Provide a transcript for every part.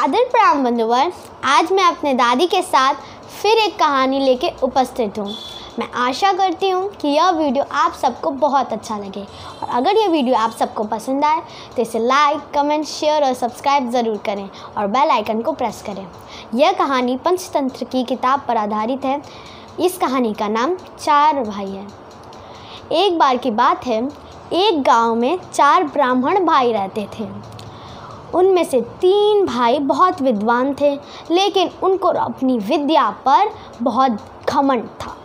सादर प्रणाम बंधुवर। आज मैं अपने दादी के साथ फिर एक कहानी लेके उपस्थित हूँ। मैं आशा करती हूँ कि यह वीडियो आप सबको बहुत अच्छा लगे और अगर यह वीडियो आप सबको पसंद आए तो इसे लाइक, कमेंट, शेयर और सब्सक्राइब ज़रूर करें और बेल आइकन को प्रेस करें। यह कहानी पंचतंत्र की किताब पर आधारित है। इस कहानी का नाम 4 भाई है। एक बार की बात है, एक गांव में 4 ब्राह्मण भाई रहते थे। उनमें से 3 भाई बहुत विद्वान थे, लेकिन उनको अपनी विद्या पर बहुत घमंड था।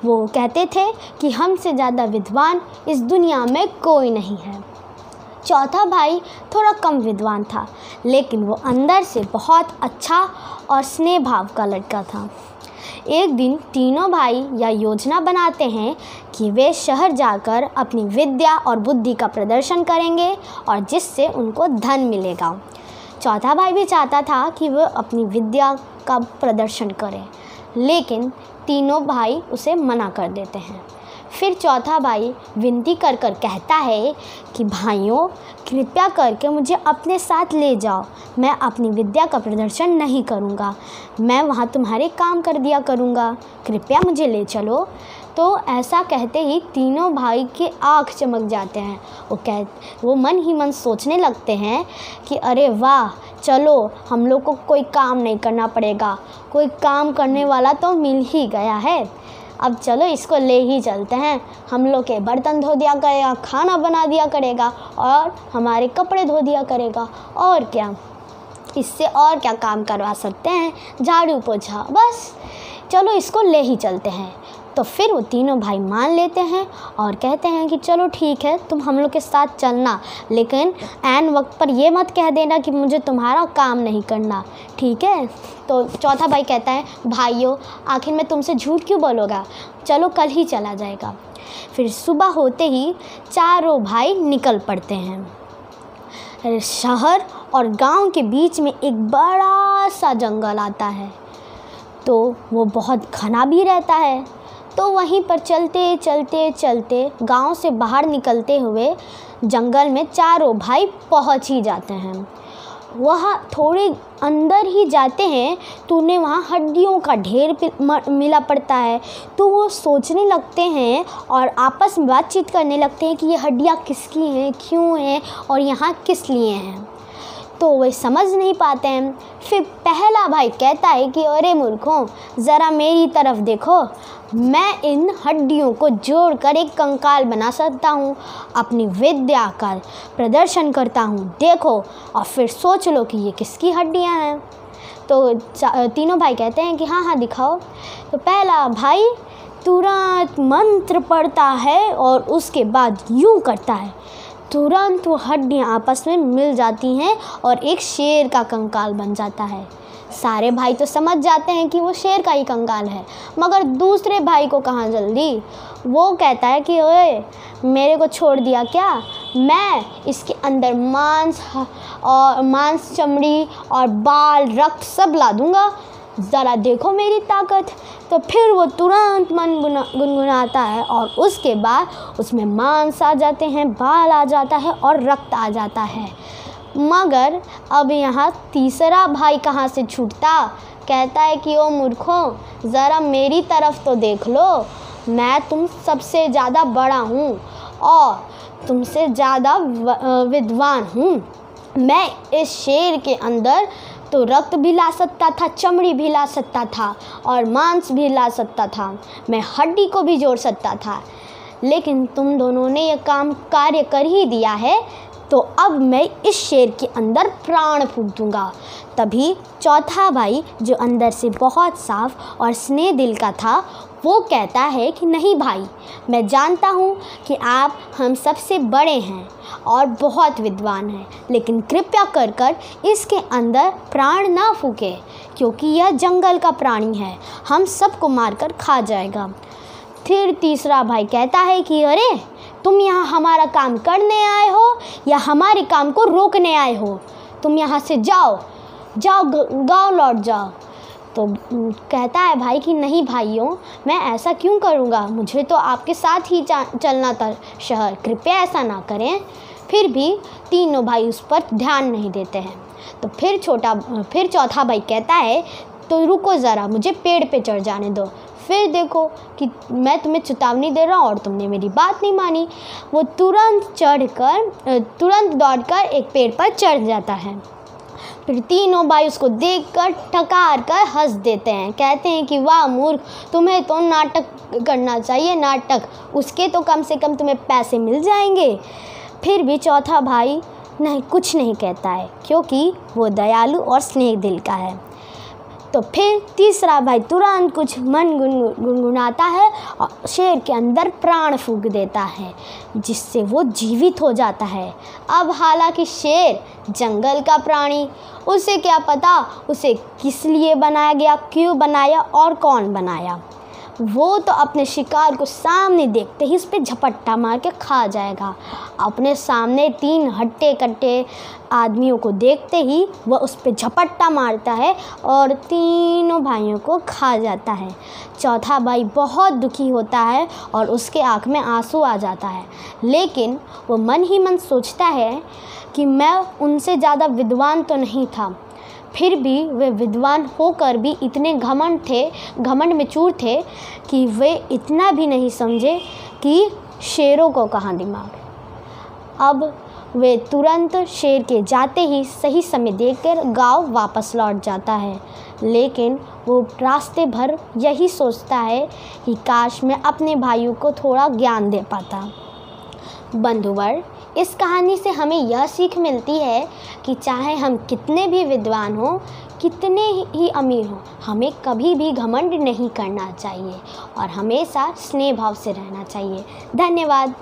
वो कहते थे कि हमसे ज़्यादा विद्वान इस दुनिया में कोई नहीं है। चौथा भाई थोड़ा कम विद्वान था, लेकिन वो अंदर से बहुत अच्छा और स्नेह भाव का लड़का था। एक दिन तीनों भाई यह योजना बनाते हैं कि वे शहर जाकर अपनी विद्या और बुद्धि का प्रदर्शन करेंगे और जिससे उनको धन मिलेगा। चौथा भाई भी चाहता था कि वह अपनी विद्या का प्रदर्शन करे, लेकिन तीनों भाई उसे मना कर देते हैं। फिर चौथा भाई विनती कर कर कहता है कि भाइयों, कृपया करके मुझे अपने साथ ले जाओ। मैं अपनी विद्या का प्रदर्शन नहीं करूँगा, मैं वहाँ तुम्हारे काम कर दिया करूँगा, कृपया मुझे ले चलो। तो ऐसा कहते ही तीनों भाई के आँख चमक जाते हैं। वो मन ही मन सोचने लगते हैं कि अरे वाह, चलो हम लोग को कोई काम नहीं करना पड़ेगा, कोई काम करने वाला तो मिल ही गया है। अब चलो इसको ले ही चलते हैं, हम लोग के बर्तन धो दिया करेगा, खाना बना दिया करेगा और हमारे कपड़े धो दिया करेगा। और क्या, इससे और क्या काम करवा सकते हैं, झाड़ू पोछा, बस चलो इसको ले ही चलते हैं। तो फिर वो तीनों भाई मान लेते हैं और कहते हैं कि चलो ठीक है, तुम हम लोग के साथ चलना, लेकिन ऐन वक्त पर ये मत कह देना कि मुझे तुम्हारा काम नहीं करना, ठीक है। तो चौथा भाई कहता है, भाइयों आखिर मैं तुमसे झूठ क्यों बोलूँगा, चलो कल ही चला जाएगा। फिर सुबह होते ही चारों भाई निकल पड़ते हैं। शहर और गांव के बीच में एक बड़ा सा जंगल आता है, तो वो बहुत घना भी रहता है। तो वहीं पर चलते चलते चलते गांव से बाहर निकलते हुए जंगल में चारों भाई पहुंच ही जाते हैं। वहाँ थोड़े अंदर ही जाते हैं तो उन्हें वहाँ हड्डियों का ढेर मिला पड़ता है। तो वो सोचने लगते हैं और आपस में बातचीत करने लगते हैं कि ये हड्डियाँ किसकी हैं, क्यों हैं और यहाँ किस लिए हैं। तो वे समझ नहीं पाते हैं। फिर पहला भाई कहता है कि अरे मूर्खों, ज़रा मेरी तरफ देखो, मैं इन हड्डियों को जोड़कर एक कंकाल बना सकता हूँ, अपनी विद्या का प्रदर्शन करता हूँ, देखो और फिर सोच लो कि ये किसकी हड्डियाँ हैं। तो तीनों भाई कहते हैं कि हाँ हाँ दिखाओ। तो पहला भाई तुरंत मंत्र पढ़ता है और उसके बाद यूँ करता है, तुरंत वो हड्डियाँ आपस में मिल जाती हैं और एक शेर का कंकाल बन जाता है। सारे भाई तो समझ जाते हैं कि वो शेर का ही कंकाल है, मगर दूसरे भाई को कहाँ जल्दी। वो कहता है कि ओए, मेरे को छोड़ दिया क्या, मैं इसके अंदर मांस, चमड़ी और बाल, रक्त सब ला दूँगा, ज़रा देखो मेरी ताकत। तो फिर वो तुरंत मन गुनगुनाता है और उसके बाद उसमें मांस आ जाते हैं, बाल आ जाता है और रक्त आ जाता है। मगर अब यहाँ तीसरा भाई कहाँ से छूटता, कहता है कि ओ मूर्खों, ज़रा मेरी तरफ तो देख लो, मैं तुम सबसे ज़्यादा बड़ा हूँ और तुमसे ज़्यादा विद्वान हूँ। मैं इस शेर के अंदर तो रक्त भी ला सकता था, चमड़ी भी ला सकता था और मांस भी ला सकता था, मैं हड्डी को भी जोड़ सकता था, लेकिन तुम दोनों ने यह कार्य कर ही दिया है, तो अब मैं इस शेर के अंदर प्राण फूंक दूंगा। तभी चौथा भाई, जो अंदर से बहुत साफ और स्नेह दिल का था, वो कहता है कि नहीं भाई, मैं जानता हूँ कि आप हम सबसे बड़े हैं और बहुत विद्वान हैं, लेकिन कृपया कर कर इसके अंदर प्राण ना फूके, क्योंकि यह जंगल का प्राणी है, हम सबको मारकर खा जाएगा। फिर तीसरा भाई कहता है कि अरे, तुम यहाँ हमारा काम करने आए हो या हमारे काम को रोकने आए हो, तुम यहाँ से जाओ, गाँव लौट जाओ। तो कहता है भाई कि नहीं भाइयों, मैं ऐसा क्यों करूँगा, मुझे तो आपके साथ ही चलना था शहर, कृपया ऐसा ना करें। फिर भी तीनों भाई उस पर ध्यान नहीं देते हैं। तो फिर चौथा भाई कहता है तो रुको ज़रा, मुझे पेड़ पे चढ़ जाने दो। फिर देखो कि मैं तुम्हें चेतावनी दे रहा हूँ और तुमने मेरी बात नहीं मानी। वो तुरंत दौड़कर एक पेड़ पर चढ़ जाता है। फिर तीनों भाई उसको देखकर ठकार कर हंस देते हैं, कहते हैं कि वाह मूर्ख, तुम्हें तो नाटक करना चाहिए, नाटक, उसके तो कम से कम तुम्हें पैसे मिल जाएंगे। फिर भी चौथा भाई कुछ नहीं कहता है, क्योंकि वो दयालु और स्नेह दिल का है। तो फिर तीसरा भाई तुरंत कुछ मन गुनगुनाता है और शेर के अंदर प्राण फूंक देता है, जिससे वो जीवित हो जाता है। अब हालांकि शेर जंगल का प्राणी, उसे क्या पता उसे किस लिए बनाया गया, क्यों बनाया और कौन बनाया। वो तो अपने शिकार को सामने देखते ही उस पर झपट्टा मार के खा जाएगा। अपने सामने 3 हट्टे कट्टे आदमियों को देखते ही वह उस पर झपट्टा मारता है और तीनों भाइयों को खा जाता है। चौथा भाई बहुत दुखी होता है और उसके आँख में आंसू आ जाता है, लेकिन वो मन ही मन सोचता है कि मैं उनसे ज़्यादा विद्वान तो नहीं था। फिर भी वे विद्वान होकर भी इतने घमंड में चूर थे कि वे इतना भी नहीं समझे कि शेरों को कहाँ दिमाग। अब वे तुरंत शेर के जाते ही सही समय देखकर गांव वापस लौट जाता है, लेकिन वो रास्ते भर यही सोचता है कि काश मैं अपने भाइयों को थोड़ा ज्ञान दे पाता। बंधुवर, इस कहानी से हमें यह सीख मिलती है कि चाहे हम कितने भी विद्वान हों, कितने ही अमीर हों, हमें कभी भी घमंड नहीं करना चाहिए और हमेशा स्नेह भाव से रहना चाहिए। धन्यवाद।